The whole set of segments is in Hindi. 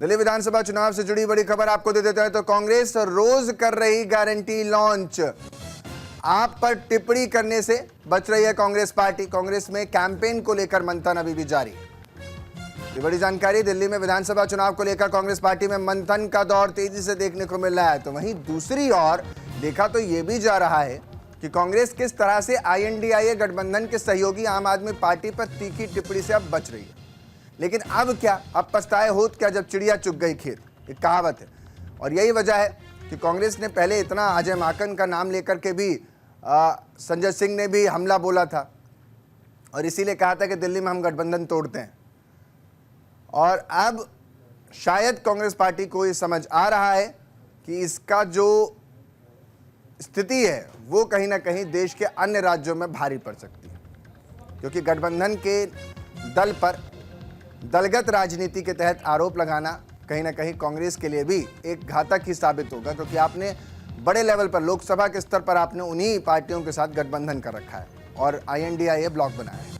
दिल्ली विधानसभा चुनाव से जुड़ी बड़ी खबर आपको दे देते हैं। तो कांग्रेस रोज कर रही गारंटी लॉन्च, आप पर टिप्पणी करने से बच रही है कांग्रेस पार्टी। कांग्रेस में कैंपेन को लेकर मंथन अभी भी जारी है। ये बड़ी जानकारी, दिल्ली में विधानसभा चुनाव को लेकर कांग्रेस पार्टी में मंथन का दौर तेजी से देखने को मिल रहा है। तो वहीं दूसरी ओर देखा तो ये भी जा रहा है कि कांग्रेस किस तरह से INDIA गठबंधन के सहयोगी आम आदमी पार्टी पर तीखी टिप्पणी से अब बच रही है। लेकिन अब क्या, अब पछताए होत क्या जब चिड़िया चुग गई खेत, एक कहावत है। और यही वजह है कि कांग्रेस ने पहले इतना अजय माकन का नाम लेकर के भी संजय सिंह ने भी हमला बोला था और इसीलिए कहा था कि दिल्ली में हम गठबंधन तोड़ते हैं। और अब शायद कांग्रेस पार्टी को ये समझ आ रहा है कि इसका जो स्थिति है वो कहीं ना कहीं देश के अन्य राज्यों में भारी पड़ सकती है, क्योंकि गठबंधन के दल पर दलगत राजनीति के तहत आरोप लगाना कहीं ना कहीं कांग्रेस के लिए भी एक घातक ही साबित होगा, क्योंकि आपने बड़े लेवल पर लोकसभा के स्तर पर आपने उन्हीं पार्टियों के साथ गठबंधन कर रखा है और INDIA ब्लॉक बनाया है।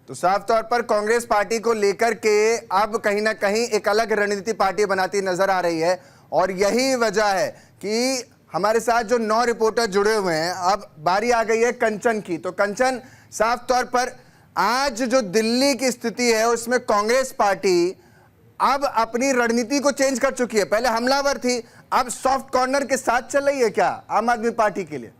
तो साफ तौर पर कांग्रेस पार्टी को लेकर के अब कहीं ना कहीं एक अलग रणनीति पार्टी बनाती नजर आ रही है। और यही वजह है कि हमारे साथ जो 9 रिपोर्टर जुड़े हुए हैं, अब बारी आ गई है कंचन की। तो कंचन, साफ तौर पर आज जो दिल्ली की स्थिति है उसमें कांग्रेस पार्टी अब अपनी रणनीति को चेंज कर चुकी है। पहले हमलावर थी, अब सॉफ्ट कॉर्नर के साथ चल रही है क्या आम आदमी पार्टी के लिए?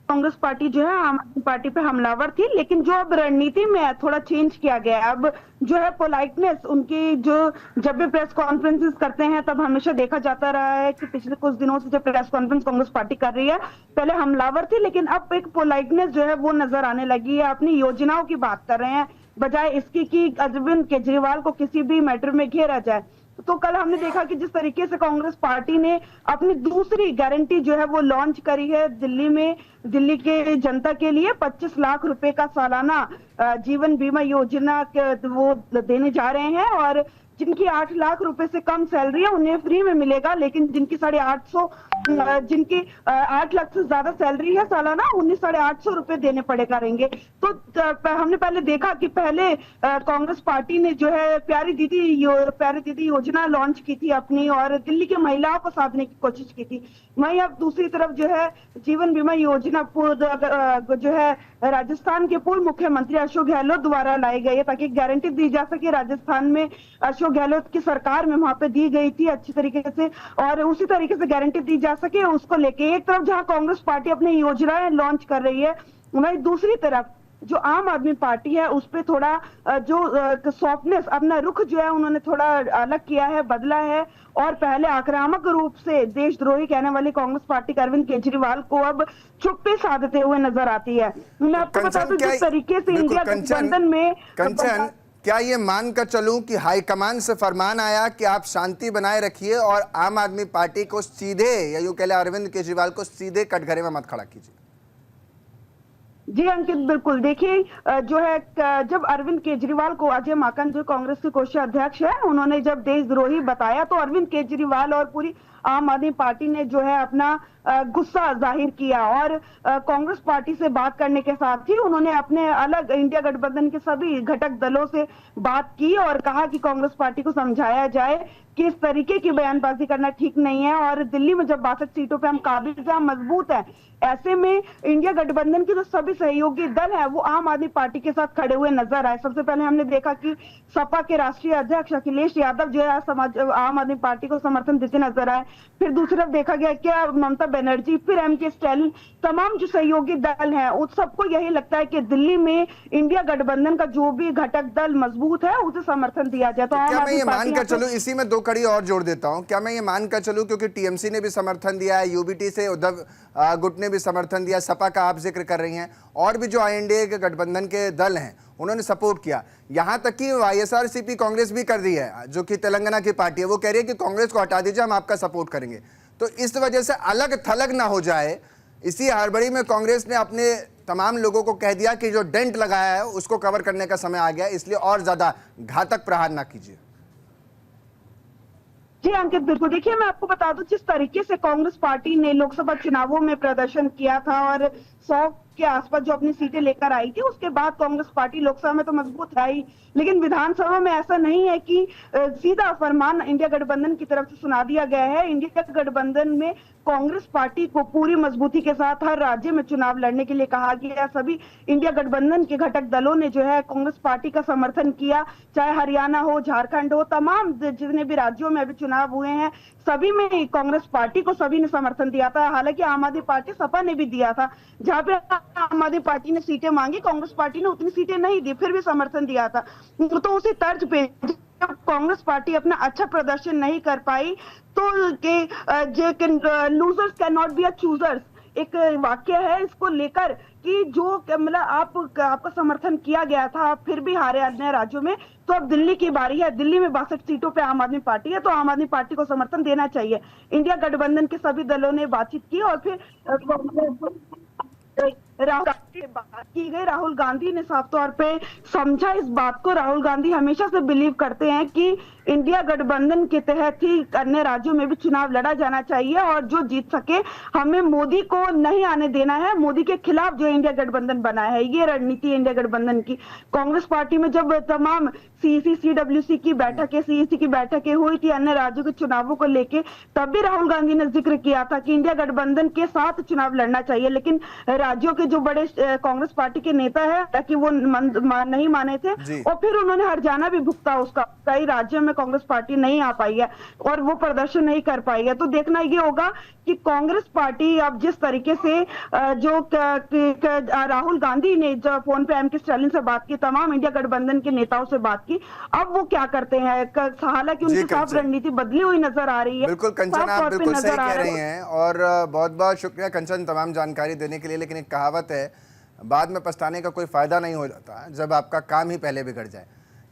कांग्रेस पार्टी जो है आम आदमी पार्टी पे हमलावर थी, लेकिन जो अब रणनीति में है थोड़ा चेंज किया गया है। अब जो है पोलाइटनेस उनकी, जो जब भी प्रेस कॉन्फ्रेंसेस करते हैं तब हमेशा देखा जाता रहा है कि पिछले कुछ दिनों से जो प्रेस कॉन्फ्रेंस कांग्रेस पार्टी कर रही है, पहले हमलावर थी लेकिन अब एक पोलाइटनेस जो है वो नजर आने लगी है। अपनी योजनाओं की बात कर रहे हैं बजाय इसकी कि अरविंद केजरीवाल को किसी भी मैटर में घेरा जाए। तो कल हमने देखा कि जिस तरीके से कांग्रेस पार्टी ने अपनी दूसरी गारंटी जो है वो लॉन्च करी है दिल्ली में, दिल्ली के जनता के लिए 25 लाख रुपए का सालाना जीवन बीमा योजना वो देने जा रहे हैं। और जिनकी 8 लाख रुपए से कम सैलरी है उन्हें फ्री में मिलेगा, लेकिन जिनकी 850, जिनकी 8 लाख से ज्यादा सैलरी है सालाना, उन्हें 850 रुपए देने पड़े करेंगे। तो हमने पहले देखा कि पहले कांग्रेस पार्टी ने जो है प्यारी दीदी योजना लॉन्च की थी अपनी और दिल्ली की महिलाओं को साधने की कोशिश की थी। वहीं अब दूसरी तरफ जो है जीवन बीमा योजना जो है राजस्थान के पूर्व मुख्यमंत्री अशोक गहलोत द्वारा लाई गई है, ताकि गारंटी दी जा सके। राजस्थान में अशोक गहलोत की सरकार में वहां पे दी गई थी अच्छी तरीके से, और उसी तरीके से गारंटी दी जा सके उसको लेके। एक तरफ जहां कांग्रेस पार्टी अपनी योजनाएं लॉन्च कर रही है, वहीं दूसरी तरफ जो आम आदमी पार्टी है उस पे थोड़ा जो सॉफ्टनेस, अपना रुख जो है उन्होंने थोड़ा अलग किया है, बदला है। और पहले आक्रामक रूप से देशद्रोही कहने वाली कांग्रेस पार्टी का अरविंद केजरीवाल को अब चुप्पी साधते हुए नजर आती है। मैं आपको बता दूं जिस तरीके से इंडिया गठबंधन में कंचन, क्या ये मान कर चलूं कि हाईकमान से फरमान आया कि आप शांति बनाए रखिए और आम आदमी पार्टी को सीधे, या यूं कह ले अरविंद केजरीवाल को सीधे कटघरे में मत खड़ा कीजिए? जी अंकित, बिल्कुल। देखिए जो है जब अरविंद केजरीवाल को अजय माकन जो कांग्रेस के कोषीय अध्यक्ष है, उन्होंने जब देशद्रोही बताया तो अरविंद केजरीवाल और पूरी आम आदमी पार्टी ने जो है अपना गुस्सा जाहिर किया और कांग्रेस पार्टी से बात करने के साथ ही उन्होंने अपने अलग इंडिया गठबंधन के सभी घटक दलों से बात की और कहा कि कांग्रेस पार्टी को समझाया जाए कि इस तरीके की बयानबाजी करना ठीक नहीं है और दिल्ली में जब 62 सीटों पे हम काबिज हैं, हम मजबूत हैं, ऐसे में इंडिया गठबंधन के जो सभी सहयोगी दल है वो आम आदमी पार्टी के साथ खड़े हुए नजर आए। सबसे पहले हमने देखा कि सपा के राष्ट्रीय अध्यक्ष अखिलेश यादव जो है आम आदमी पार्टी को समर्थन देते नजर आए। फिर दूसरी तरफ देखा गया क्या ममता बनर्जी, फिर एम.के. स्टालिन, तमाम जो सहयोगी दल हैं उस सबको यही लगता है कि दिल्ली में इंडिया गठबंधन का जो भी घटक दल मजबूत है उसे समर्थन दिया जाए। तो क्या मैं ये मानकर चलूं, इसी में दो कड़ी और जोड़ देता हूं, क्या मैं ये मानकर चलूं क्योंकि टीएमसी ने भी समर्थन दिया है, यूबीटी से उद्धव गुट ने भी समर्थन दिया, सपा का आप जिक्र कर रही हैं, और भी जो आईएनडीए के गठबंधन के दल हैं उन्होंने सपोर्ट किया, यहां तक कि वाईएसआरसीपी कांग्रेस भी कर दी है जो कि तेलंगाना की पार्टी है, वो कह रही है कि कांग्रेस को हटा दीजिए, हम आपका सपोर्ट करेंगे। तो इस वजह से अलग थलग ना हो जाए, इसी हड़बड़ी में कांग्रेस ने अपने तमाम लोगों को कह दिया कि जो डेंट लगाया है उसको कवर करने का समय आ गया, इसलिए और ज्यादा घातक प्रहार ना कीजिए। जी अंकित, बिल्कुल। देखिए, मैं आपको बता दूं, जिस तरीके से कांग्रेस पार्टी ने लोकसभा चुनावों में प्रदर्शन किया था और 100 के आसपास जो अपनी सीटें लेकर आई थी, उसके बाद कांग्रेस पार्टी लोकसभा में तो मजबूत है ही, लेकिन विधानसभा में ऐसा नहीं है कि सीधा फरमान इंडिया गठबंधन की तरफ से सुना दिया गया है। इंडिया गठबंधन में कांग्रेस पार्टी को पूरी मजबूती के साथ हर राज्य में चुनाव लड़ने के लिए कहा गया। सभी इंडिया गठबंधन के घटक दलों ने जो है कांग्रेस पार्टी का समर्थन किया, चाहे हरियाणा हो, झारखंड हो, तमाम जितने भी राज्यों में अभी चुनाव हुए हैं सभी में कांग्रेस पार्टी को सभी ने समर्थन दिया था। हालांकि आम आदमी पार्टी, सपा ने भी दिया था, जहां पे आम आदमी पार्टी ने सीटें मांगी, कांग्रेस पार्टी ने उतनी सीटें नहीं दी, फिर भी समर्थन दिया था। तो उसी तर्ज पे जब कांग्रेस पार्टी अपना अच्छा प्रदर्शन नहीं कर पाई तो losers can not be a choosers, एक वाक्य है इसको लेकर कि जो मतलब आपका समर्थन किया गया था, आप फिर भी हारे अन्य राज्यों में, तो अब दिल्ली की बारी है। दिल्ली में 62 सीटों पे आम आदमी पार्टी है, तो आम आदमी पार्टी को समर्थन देना चाहिए। इंडिया गठबंधन के सभी दलों ने बातचीत की और फिर राहुल गांधी से बात की गई। राहुल गांधी ने साफ तौर पे समझा इस बात को। राहुल गांधी हमेशा से बिलीव करते हैं कि इंडिया गठबंधन के तहत ही अन्य राज्यों में भी चुनाव लड़ा जाना चाहिए और जो जीत सके, हमें मोदी को नहीं आने देना है। मोदी के खिलाफ जो इंडिया गठबंधन बना है, ये रणनीति है इंडिया गठबंधन की। कांग्रेस पार्टी में जब तमाम सीईसी सीडब्ल्यूसी की बैठकें, सीईसी की बैठकें हुई थी अन्य राज्यों के चुनावों को लेके, तब भी राहुल गांधी ने जिक्र किया था कि इंडिया गठबंधन के साथ चुनाव लड़ना चाहिए, लेकिन राज्यों के जो बड़े कांग्रेस पार्टी के नेता है ताकि वो नहीं माने थे और फिर उन्होंने हर्जाना भी भुगता उसका। कई राज्यों में कांग्रेस पार्टी नहीं आ पाई है और वो प्रदर्शन नहीं कर पाई है। तो देखना ये होगा कि कांग्रेस पार्टी अब जिस तरीके से जो राहुल गांधी ने जो फोन पे एम.के. स्टालिन से बात की, तमाम इंडिया गठबंधन के नेताओं से बात की, अब वो क्या करते हैं। हालांकि उनकी साफ रणनीति बदली हुई नजर आ रही है। बिल्कुल कंचन, आप बिल्कुल सही कह रही हैं और बहुत बहुत शुक्रिया कंचन तमाम जानकारी देने के लिए। लेकिन एक कहावत है, बाद में पछताने का कोई फायदा नहीं हो जाता जब आपका काम ही पहले बिगड़ जाए।